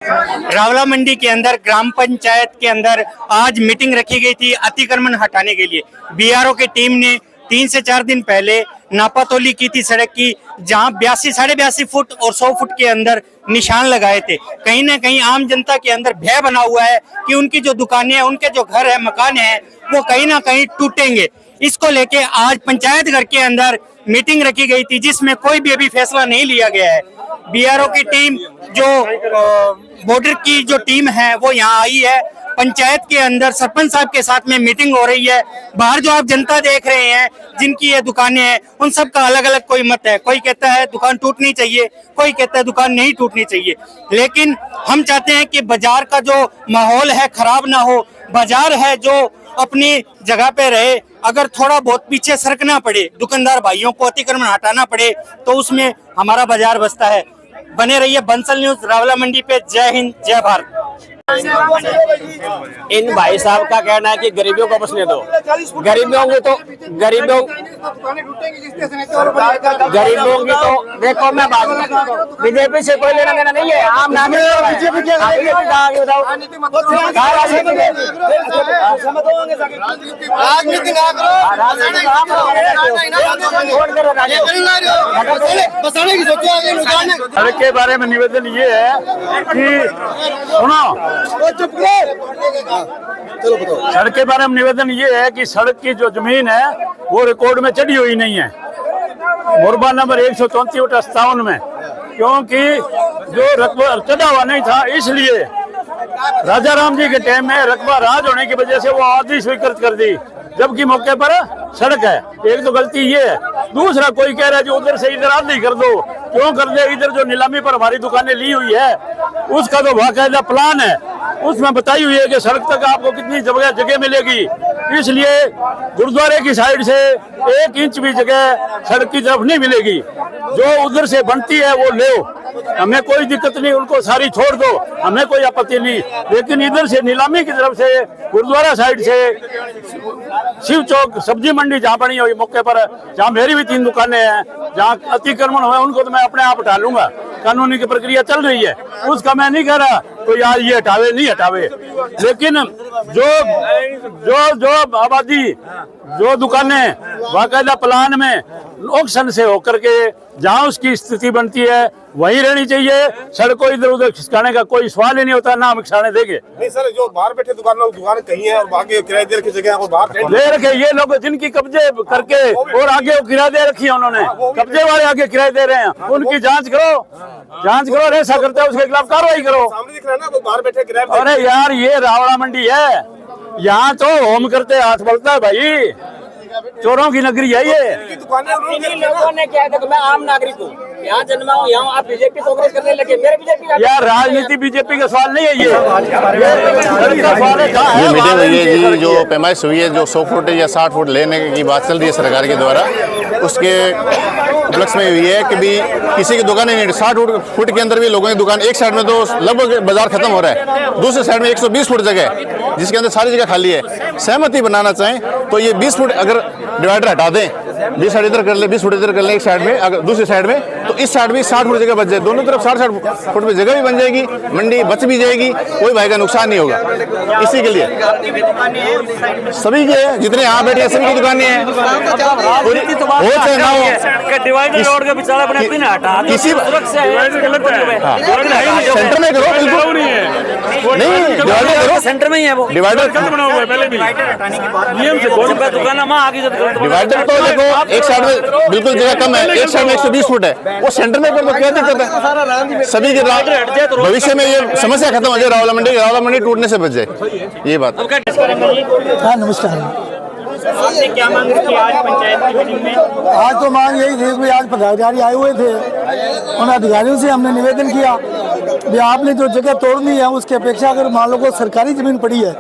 रावला मंडी के अंदर ग्राम पंचायत के अंदर आज मीटिंग रखी गई थी अतिक्रमण हटाने के लिए। बीआरओ की टीम ने 3 से 4 दिन पहले नापातोली की थी सड़क की, जहां 82-82 फुट और 100 फुट के अंदर निशान लगाए थे। कहीं ना कहीं आम जनता के अंदर भय बना हुआ है कि उनकी जो दुकानें हैं, उनके जो घर है, मकान है, वो कहीं ना कहीं टूटेंगे। इसको लेके आज पंचायत घर के अंदर मीटिंग रखी गई थी, जिसमें कोई भी अभी फैसला नहीं लिया गया है। बीआरओ की टीम, जो बॉर्डर की जो टीम है, वो यहाँ आई है। पंचायत के अंदर सरपंच साहब के साथ में मीटिंग हो रही है। बाहर जो आप जनता देख रहे हैं, जिनकी ये दुकानें हैं, उन सब का अलग अलग कोई मत है। कोई कहता है दुकान टूटनी चाहिए, कोई कहता है दुकान नहीं टूटनी चाहिए। लेकिन हम चाहते हैं कि बाजार का जो माहौल है खराब ना हो, बाजार है जो अपनी जगह पे रहे। अगर थोड़ा बहुत पीछे सरकना पड़े, दुकानदार भाइयों को अतिक्रमण हटाना पड़े, तो उसमें हमारा बाजार बसता है। बने रहिए बंसल न्यूज रावला मंडी पे। जय हिंद, जय भारत। इन भाई साहब का कहना है कि गरीबियों को बसने दो। गरीबियों की तो देखो, मैं बात बीजेपी से कोई लेना देना नहीं है। आम नागरिक सड़क के बारे में निवेदन ये है कि सुनो, सड़क के बारे में निवेदन ये है कि सड़क की जो जमीन है वो रिकॉर्ड में चढ़ी हुई नहीं है, मुरबा नंबर 134/57 में, क्योंकि जो रकबा चढ़ा हुआ नहीं था, इसलिए राजा राम जी के टाइम में रकबा राज होने की वजह से वो आदि स्वीकृत कर दी, जबकि मौके पर सड़क है। एक तो गलती ये है। दूसरा, कोई कह रहा है जो उधर से इधर आधी कर दो, क्यों कर दे? इधर जो नीलामी पर हमारी दुकानें ली हुई है, उसका तो बाकायदा प्लान है, उसमें बताई हुई है कि सड़क तक आपको कितनी जगह मिलेगी। इसलिए गुरुद्वारे की साइड से 1 इंच भी जगह सड़क की तरफ नहीं मिलेगी। जो उधर से बनती है वो लो, हमें कोई दिक्कत नहीं, उनको सारी छोड़ दो, हमें कोई आपत्ति नहीं। लेकिन इधर से नीलामी की तरफ से, गुरुद्वारा साइड से, शिव चौक सब्जी मंडी जहाँ बनी हुई मौके पर, जहाँ मेरी भी 3 दुकानें हैं, जहाँ अतिक्रमण हुआ, उनको तो मैं अपने आप हटा लूंगा। कानूनी की प्रक्रिया चल रही है, उसका मैं नहीं कह रहा तो यार ये हटावे नहीं हटावे। लेकिन जो आबादी, जो दुकानें बाकायदा प्लान में ऑक्शन से होकर के जहाँ उसकी स्थिति बनती है वहीं रहनी चाहिए। सड़कों इधर उधर खिसकाने का कोई सवाल ही नहीं होता, ना हम खिसकाने देंगे। नहीं सर, जो बाहर बैठे दुकान कहीं है और आगे किराए दे रखी जगह बाहर दे रखे, ये लोग जिनकी कब्जे करके और आगे किराया दे रखी है, उन्होंने कब्जे वाले आगे किराए दे रहे हैं, उनकी जांच करो, ऐसा करते हैं उसके खिलाफ कार्रवाई करो। सामने दिख रहा है ना, वो बाहर बैठे किराए। अरे यार, ये रावला मंडी है, यहाँ तो होम करते हाथ बोलता है भाई, चोरों की नगरी है ये। लोगों ने क्या है, देखो मैं आम नागरिक हूँ, यहाँ जन्मा हूँ, यहाँ आप बीजेपी कांग्रेस करने लगे, मेरे बीजेपी। यार राजनीति बीजेपी का सवाल नहीं है ये मीटिंग हुई है जी, जो पैमाइश हुई है, जो 100 फुट या 60 फुट लेने की बात चल रही है सरकार के द्वारा, उसके उपलक्ष्य में हुई है कि भी किसी की दुकान नहीं, 60 फुट के अंदर भी लोगों की दुकान, एक साइड में तो लगभग बाजार खत्म हो रहा है, दूसरे साइड में 120 फुट जगह है जिसके अंदर सारी जगह खाली है। सहमति बनाना चाहें तो ये 20 फुट अगर डिवाइडर हटा दें, 20 साइड इधर कर ले, 20 फुट इधर कर ले एक साइड में, अगर दूसरी साइड में, तो इस साइड में 60 फुट जगह बच जाए, दोनों तरफ 60 फुट में जगह भी बन जाएगी, मंडी बच भी जाएगी, कोई भाई का नुकसान नहीं होगा। इसी के लिए सभी के जितने यहाँ बैठे हैं सभी की दुकानें हैं, किसी सेंटर में करो, बिल्कुल नहीं, सेंटर में ही है वो डिवाइडर डिवाइडर तो देखो एक साइड में बिल्कुल जगह कम है, एक साइड में 120 फुट है, वो सेंटर में कर दो, क्या दिक्कत है? सभी के भविष्य में ये समस्या खत्म हो जाए, रावला मंडी टूटने से बच जाए, ये बात। हाँ नमस्कार। आपने क्या मांग रखी आज पंचायत की मीटिंग में? आज तो मांग यही थी कि आज पदाधिकारी आए हुए थे, उन अधिकारियों से हमने निवेदन किया कि आपने जो जगह तोड़नी है उसकी अपेक्षा अगर मान लो को सरकारी जमीन पड़ी है,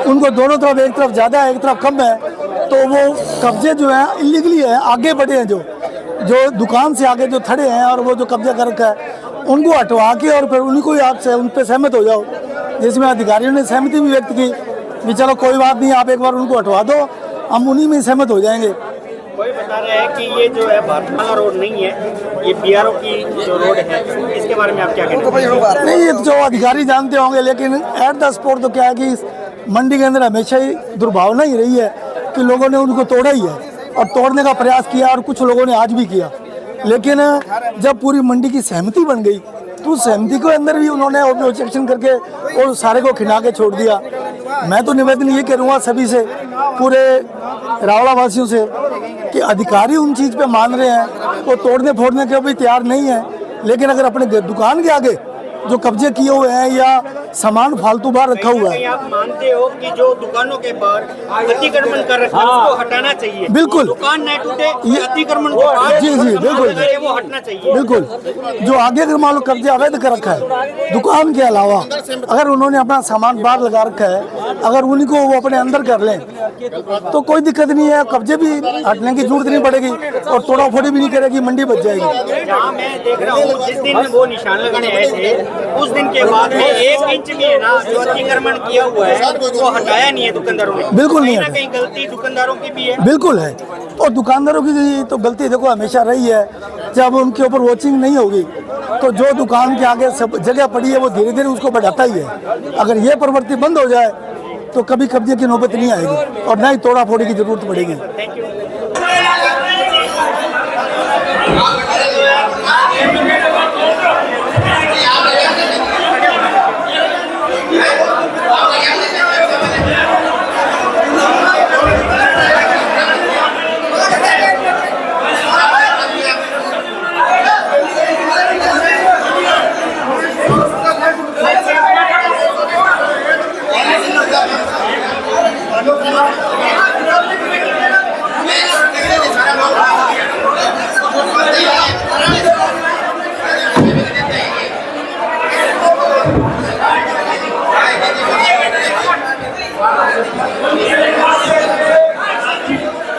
उनको दोनों तरफ, एक तरफ ज़्यादा है एक तरफ कम है, तो वो कब्जे जो है इलीगली है, आगे बढ़े हैं, जो दुकान से आगे जो खड़े हैं और वो जो कब्जा कर रखा है, उनको हटवा के और फिर उनको ही आपसे उन पर सहमत हो जाओ। जिसमें अधिकारियों ने सहमति भी व्यक्त की कि चलो कोई बात नहीं, आप एक बार उनको हटवा दो, हम उन्हीं में सहमत हो जाएंगे। बता रहे हैं कि ये जो है भारतमाला रोड नहीं है, ये बीआरओ की जो रोड है, इसके बारे में आप क्या कहते हैं? नहीं, ये जो अधिकारी जानते होंगे, लेकिन एट द स्पॉट तो क्या है कि इस मंडी के अंदर हमेशा ही दुर्भावना ही रही है कि लोगों ने उनको तोड़ा ही है और तोड़ने का प्रयास किया, और कुछ लोगों ने आज भी किया। लेकिन जब पूरी मंडी की सहमति बन गई तो उस सहमति के अंदर भी उन्होंने ऑब्जेक्शन करके और सारे को खिला के छोड़ दिया। मैं तो निवेदन ये करूँगा सभी से, पूरे रावला वासियों से, कि अधिकारी उन चीज़ पे मान रहे हैं, वो तोड़ने फोड़ने के भी तैयार नहीं है, लेकिन अगर अपने दुकान के आगे जो कब्जे किए हुए हैं या सामान फालतू बाहर रखा हुआ है, आप मानते हो कि जो दुकानों के बाहर अतिक्रमण कर रखा है उसको हटाना चाहिए? बिल्कुल। दुकान नहीं टूटे, ये- अतिक्रमण के बाद जी, जी, बिल्कुल। वो हटना चाहिए। बिल्कुल। जो आगे अगर मान लो कब्जे अवैध कर रखा है, दुकान के अलावा अगर उन्होंने अपना सामान बाहर लगा रखा है, अगर उनको वो अपने अंदर कर लें तो कोई दिक्कत नहीं है, कब्जे भी हटने की जरूरत नहीं पड़ेगी और तोड़ा फोड़ी भी नहीं करेगी, मंडी बच जाएगी। जहाँ मैं देख रहा हूँ जिस दिन वो निशान लगाने आए थे उस दिन के बाद में 1 इंच भी है ना जो अतिक्रमण किया हुआ है वो हटाया नहीं है दुकानदारों ने। बिल्कुल नहीं कहीं ना हटाया। कहीं गलती दुकानदारों की भी है। बिल्कुल है, और दुकानदारों की तो गलती देखो हमेशा रही है, जब उनके ऊपर वॉचिंग नहीं होगी तो जो दुकान के आगे सब जगह पड़ी है वो धीरे धीरे उसको बढ़ाता ही है। अगर ये प्रवृत्ति बंद हो जाए तो कभी कब्जे की नौबत नहीं आएगी और ना ही तोड़ा फोड़ी की जरूरत पड़ेगी।